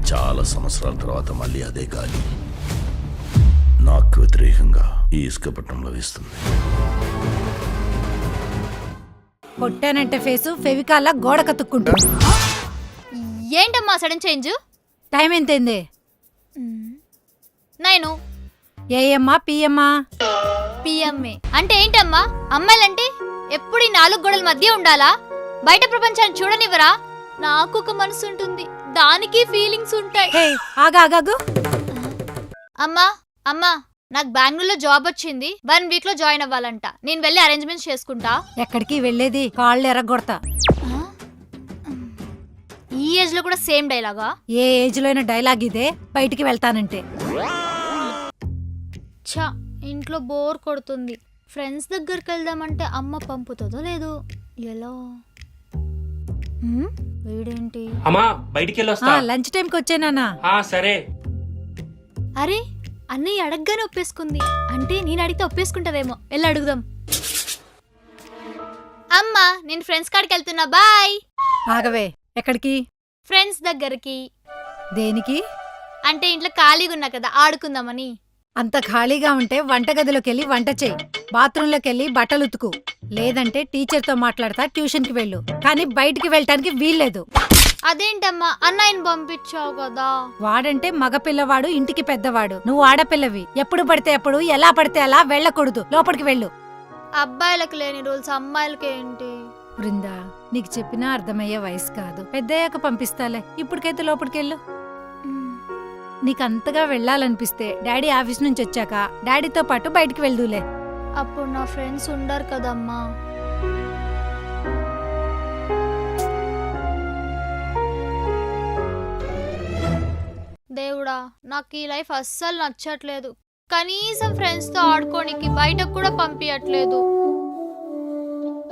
చాలా సంవత్సరాల తర్వాత మళ్ళీ అదే గాలి నాకు వ్యతిరేకంగా ఈ ఇసుక పట్టణంలో వేస్తుంది. కొట్టానంటే ఫేసు ఫెవికాల్లా గోడ కతుక్కుంటూ. ఏంటమ్మా సడన్ చేంజ్? టైం ఎంతైంది? 9 ఏఎమ్మా పిఎమ్మా? పిఎంఏ. అంటే ఏంటమ్మా? అమ్మాయిలంటే ఎప్పుడు ఈ 4 గోడల మధ్య ఉండాలా? బయట ప్రపంచాన్ని చూడనివ్వరా? నాకు ఒక మనసు ఉంటుంది, దానికి ఫీలింగ్స్ ఉంటాయి. ఆగాగాగు. అమ్మా అమ్మా, నాకు బెంగళూరులో జాబ్ వచ్చింది. 1 వీక్ లో జాయిన్ అవ్వాలంట. నేను వెళ్ళి అరేంజ్మెంట్స్ చేసుకుంటా. ఎక్కడికి వెళ్ళేది? కాళ్ళు ఎరగొడతా. ఈ ఏజ్ లో కూడా సేమ్ డైలాగా? ఏ ఏజ్ లో అయినా డైలాగ్ ఇదే, బయటికి వెళ్తానంటే. ఛా, ఇంట్లో బోర్ కొడుతుంది. ఫ్రెండ్స్ దగ్గరికి వెళ్దామంటే అమ్మ పంపుతుందో లేదో. ఎలా? వీడేంటి? అమ్మా బయటికి వెళ్ళొస్తా. లంచ్ టైంకి వచ్చానా? సరే. అరే, అన్నయ్య అడగగానే ఒప్పేసుకుంది. అంటే నేను అడిగితే ఒప్పేసుకుంటావేమో. వెళ్ళి అడుగుదాం. అమ్మా, నేను ఫ్రెండ్స్ కాడికి వెళ్తున్నా, బాయ్. ఆగవే, ఎక్కడికి? ఫ్రెండ్స్ దగ్గరికి. దేనికి? అంటే ఇంట్లో ఖాళీగా ఉన్నా కదా, ఆడుకుందామని. అంత ఖాళీగా ఉంటే వంటగదిలోకి వెళ్ళి వంట చేయి, బాత్రూంలోకి వెళ్ళి బట్టలు ఉతుకు, లేదంటే టీచర్తో మాట్లాడతా ట్యూషన్కి వెళ్ళు. కానీ బయటికి వెళ్ళటానికి వీల్లేదు. అదేంటమ్మా, అన్నయ్యని పంపించావు కదా. వాడంటే మగపిల్లవాడు, ఇంటికి పెద్దవాడు. నువ్వు ఆడపిల్లవి. ఎప్పుడు పడితే అప్పుడు, ఎలా పడితే అలా వెళ్ళకూడదు. లోపలికి వెళ్ళు. అబ్బాయిలకు లేని రూల్స్ అమ్మాయిలకి ఏంటి? బృందా, నీకు చెప్పినా అర్థమయ్యే వయసు కాదు. పెద్దయ్యాక పంపిస్తాలే. ఇప్పటికైతే లోపలికెళ్ళు. నీకంతగా వెళ్ళాలనిపిస్తే డాడీ ఆఫీస్ నుంచి వచ్చాక డాడీతో పాటు బయటికి వెళ్దూలే. అప్పుడు నా ఫ్రెండ్స్ ఉండరు కదమ్మా. దేవుడా, నాకు ఈ లైఫ్ అస్సలు నచ్చట్లేదు. కనీసం ఫ్రెండ్స్ తో ఆడుకోనికి బయటకు కూడా పంపించట్లేదు.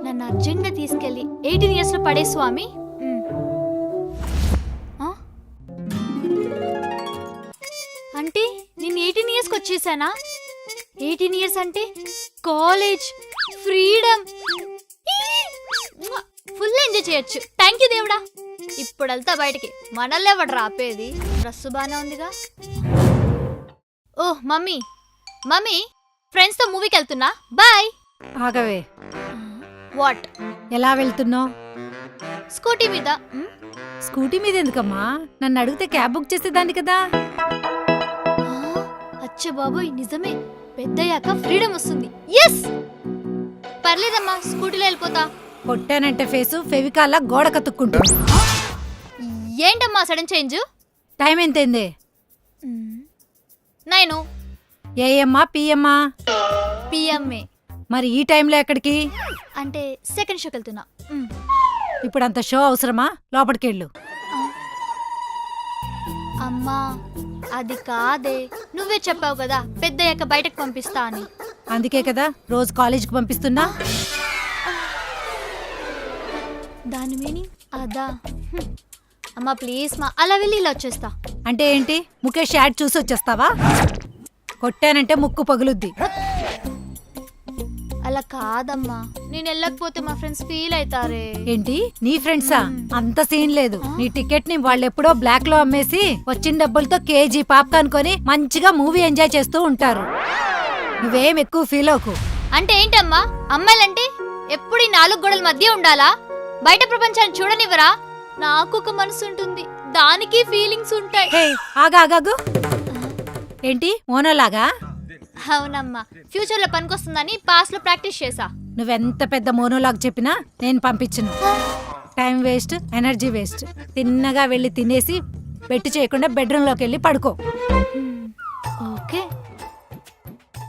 నన్ను అర్జెంట్ గా తీసుకెళ్లి 18 years లో పడే స్వామి. అంటే నేను 18 years కి వచ్చేసానా? 18 years అంటే కాలేజ్, ఫ్రీడమ్, ఫుల్ ఎంజాయ్ చేయొచ్చు. థ్యాంక్ యూ దేవుడా. ఇప్పుడు వెళ్తా బయటికి. మనల్ని ఎవడు రాపేది? డ్రెస్ బానే ఉందిగా. ఓహ్ మమ్మీ, మమ్మీ, ఫ్రెండ్స్ తో మూవీకి వెళ్తున్నా, బాయ్. ఆగవే. వాట్? ఎలా వెళ్తున్నావు? స్కూటీ మీద. స్కూటీ మీద ఎందుకమ్మా? నన్ను అడిగితే క్యాబ్ బుక్ చేసేదాన్ని కదా. అచ్చ బాబోయ్, నిజమే. పెద్దయ్యాక ఫ్రీడమ్ వస్తుంది. ఎస్, పర్లేదమ్మా, స్కూటీలో వెళ్ళిపోతా. కొట్టానంటే ఫేసు ఫెవికాల్లా గోడ కతుక్కుంటూ. ఏంటమ్మా సడన్ చేంజ్? టైం ఎంతైంది? 9 ఏఎమ్మా పిఎమ్మా? పిఎంఏ. మరి ఈ టైంలో ఎక్కడికి? అంటే సెకండ్ షోకి వెళ్తున్నా. ఇప్పుడు అంత షో అవసరమా? లోపలికెళ్ళు. అమ్మా, అది కాదే. నువ్వే చెప్పావు కదా పెద్దయ్యాక బయటకు పంపిస్తా అని. అందుకే కదా రోజు కాలేజీకి పంపిస్తున్నా. దాని మీనింగ్ అదా? అమ్మా ప్లీజ్ మా, అలా వెళ్ళి ఇలా వచ్చేస్తా. అంటే ఏంటి? ముఖేష్ యాడ్ చూసి వచ్చేస్తావా? కొట్టానంటే ముక్కు పగులుద్ది. అలా కాదమ్మా, నేను వెళ్ళకపోతే మా ఫ్రెండ్స్ ఫీల్ అవుతారే. ఏంటి, నీ ఫ్రెండ్సా? అంత సీన్ లేదు. నీ టికెట్ ని వాళ్ళెప్పుడో బ్లాక్ లో అమ్మేసి వచ్చిన డబ్బులతో కేజీ పాప్కార్న్ కొని మంచిగా మూవీ ఎంజాయ్ చేస్తూ ఉంటారు. నువ్వేం ఎక్కువ ఫీల్ అవ్వకు. అంటే ఏంటమ్మా, అమ్మాయిలంటే ఎప్పుడు ఈ 4 గోడల మధ్య ఉండాలా? బయట ప్రపంచాన్ని చూడనివ్వరా? నాకు ఒక మనసు ఉంటుంది, దానికి ఫీలింగ్స్ ఉంటాయి. ఆగాగాగు. ఏంటి మోనోలాగా? అవునమ్మా, ఫ్యూచర్ లో పనికొస్తుందని పాస్ట్ లో ప్రాక్టీస్ చేసా. నువ్వెంత పెద్ద మోనోలాగ్ చెప్పినా నేను పంపించను. Time waste, energy waste. తిన్నగా వెళ్ళి తినేసి బెట్టు చేయకుండా బెడ్రూమ్ లోకి వెళ్ళి పడుకో. ఓకే.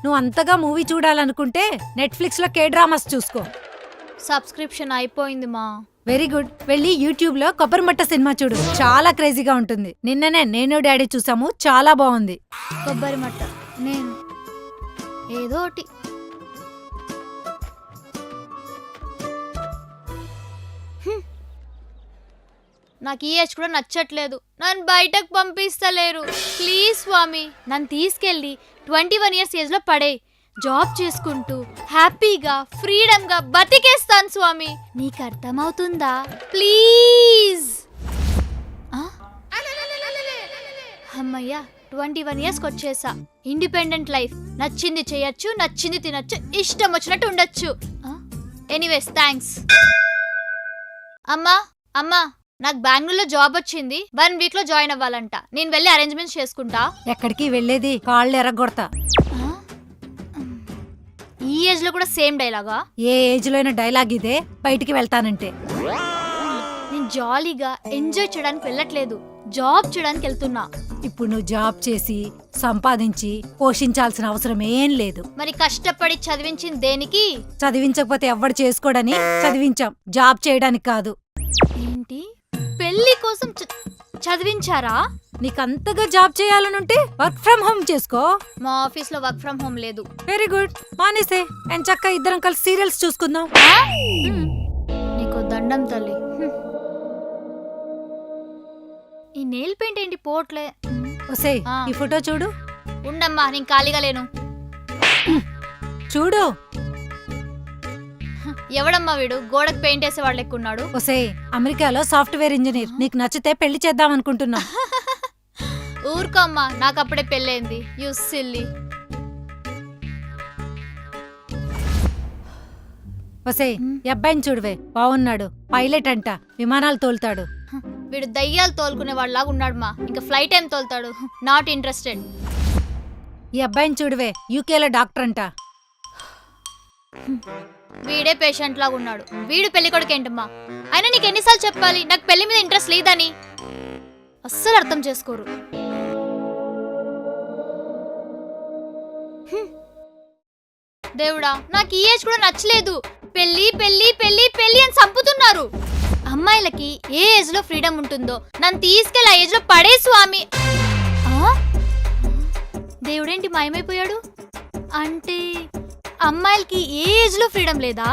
నువ్వు అంతగా మూవీ చూడాలనుకుంటే నెట్ఫ్లిక్స్ లో కే డ్రామాస్ చూసుకో. సబ్స్క్రిప్షన్ అయిపోయింది మా. Very good. వెళ్ళి యూట్యూబ్ లో కొబ్బరిమట్ట సినిమా చూడు, చాలా క్రేజీగా ఉంటుంది. నిన్ననే నేను డాడీ చూసాము, చాలా బాగుంది. కొబ్బరిమట్ట, నేను ఏదో ఒకటి. నాకు ఈ ఏజ్ కూడా నచ్చట్లేదు. నన్ను బయటకు పంపిస్తలేరు. ప్లీజ్ స్వామి, నన్ను తీసుకెళ్ళి 21 years ఏజ్ లో పడే జాబ్ చేసుకుంటూ హ్యాపీగా ఫ్రీడమ్ గా బతికేస్తాను స్వామి. నీకు అర్థమవుతుందా? ప్లీజ్. అమ్మయ్యా 21 ఇయర్స్కి వచ్చేసా. Independent life. నచ్చింది చేయొచ్చు, నచ్చింది తినొచ్చు, ఇష్టం వచ్చినట్టు ఉండొచ్చు. Anyways thanks. అమ్మా అమ్మా, నాకు బెంగళూరులో జాబ్ వచ్చింది. 1 వీక్ లో జాయిన్ అవ్వాలంట. నేను వెళ్ళి అరేంజ్మెంట్స్ చేసుకుంటా. ఎక్కడికి వెళ్ళేది? కాళ్ళు ఎరగొడతా. ఈ ఏజ్ లో కూడా సేమ్ డైలాగా? ఏ ఏజ్ లో అయినా డైలాగ్ ఇదే, బయటికి వెళ్తానంటే. నేను జాలీగా ఎంజాయ్ చేయడానికి వెళ్ళట్లేదు, జాబ్ చేయడానికి వెళ్తున్నా. ఇప్పుడు నువ్వు జాబ్ చేసి సంపాదించి పోషించాల్సిన అవసరం ఏం లేదు. మరి కష్టపడి చదివించింది దేనికి? చదివించకపోతే ఎవ్వడు చేసుకోడని చదివించాం, జాబ్ చేయడానికి కాదు. ఏంటి, పెళ్లి కోసం చదివించారా? నీకంతగా జాబ్ చేయాలనుంటే వర్క్ ఫ్రం హోమ్ చేసుకో. మా ఆఫీస్ లో వర్క్ ఫ్రం హోమ్ లేదు. వెరీ గుడ్, మానేసే. ఎంచక్క ఇద్దరం కలిసి సీరియల్స్ చూసుకుందాం. నీకు దండం తల్లి. ఈ నెయిల్ పెయింట్ ఏంటి పోట్లే? ఒసేయ్, ఈ ఫోటో చూడు. ఉండమ్మా, నేను ఖాళీగా లేను. చూడు. ఎవడమ్మా వీడు? గోడకు పెయింట్ వేసే వాళ్ళు ఎక్కున్నాడు. ఒసేయ్, అమెరికాలో సాఫ్ట్వేర్ ఇంజనీర్. నీకు నచ్చితే పెళ్లి చేద్దాం అనుకుంటున్నా. ఊరుకో అమ్మా, నాకు అప్పుడే పెళ్ళైంది. You silly. ఒసేయ్, ఈ అబ్బాయిని చూడవే, బాగున్నాడు. పైలట్ అంట, విమానాలు తోలుతాడు. వీడు దయ్యాలు తోలుకునే వాళ్ళలాగా ఉన్నాడు మా. ఇంకా ఫ్లైట్ ఏం తోలుతాడు? Not interested. ఈ అబ్బాయిని చూడవే, యూకేలో డాక్టర్ అంట. వీడే పేషెంట్ లాగా ఉన్నాడు. వీడు పెళ్లి కొడుకు ఏంటమ్మా? అయినా నీకు ఎన్నిసార్లు చెప్పాలి నాకు పెళ్లి మీద ఇంట్రెస్ట్ లేదని? అస్సలు అర్థం చేసుకోరు. దేవుడా, నాకు ఈ ఏజ్ కూడా నచ్చలేదు. పెళ్లి పెళ్లి పెళ్లి పెళ్లి అని చంపుతున్నారు. అమ్మాయిలకి ఏ ఏజ్ లో ఫ్రీడమ్ ఉంటుందో నన్ను తీసుకెళ్ళి ఆ ఏజ్ లో పడే స్వామి. దేవుడేంటి మాయమైపోయాడు? అంటే అమ్మాయిలకి ఏ ఏజ్ లో ఫ్రీడమ్ లేదా?